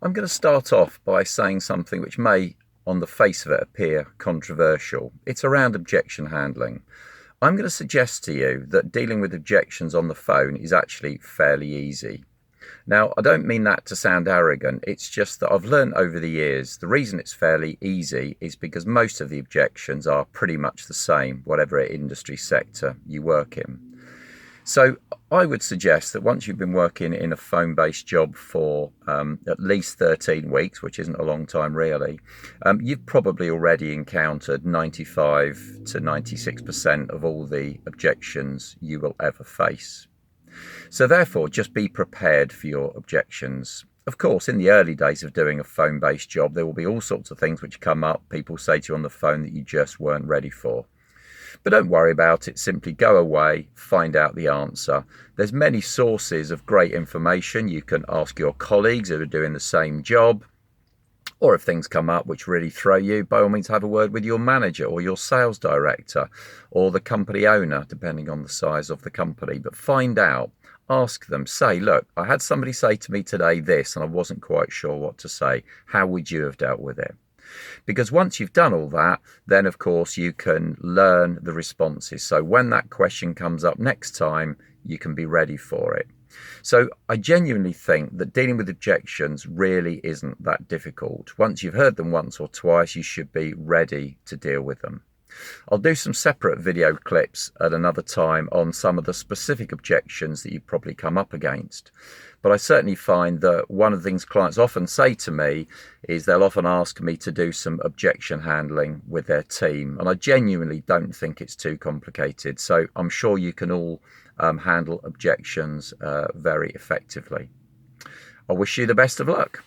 I'm going to start off by saying something which may, on the face of it, appear controversial. It's around objection handling. I'm going to suggest to you that dealing with objections on the phone is actually fairly easy. Now, I don't mean that to sound arrogant, it's just that I've learned over the years the reason it's fairly easy is because most of the objections are pretty much the same, whatever industry sector you work in. So I would suggest that once you've been working in a phone-based job for at least 13 weeks, which isn't a long time really, you've probably already encountered 95 to 96% of all the objections you will ever face. So therefore, just be prepared for your objections. Of course, in the early days of doing a phone-based job, there will be all sorts of things which come up, people say to you on the phone that you just weren't ready for. But don't worry about it, simply go away, find out the answer. There's many sources of great information. You can ask your colleagues who are doing the same job, or if things come up which really throw you, by all means have a word with your manager or your sales director or the company owner, depending on the size of the company. But find out, ask them, say, look, I had somebody say to me today this and I wasn't quite sure what to say. How would you have dealt with it? Because once you've done all that, then of course you can learn the responses. So when that question comes up next time, you can be ready for it. So I genuinely think that dealing with objections really isn't that difficult. Once you've heard them once or twice, you should be ready to deal with them. I'll do some separate video clips at another time on some of the specific objections that you probably come up against. But I certainly find that one of the things clients often say to me is they'll often ask me to do some objection handling with their team. And I genuinely don't think it's too complicated. So I'm sure you can all handle objections very effectively. I wish you the best of luck.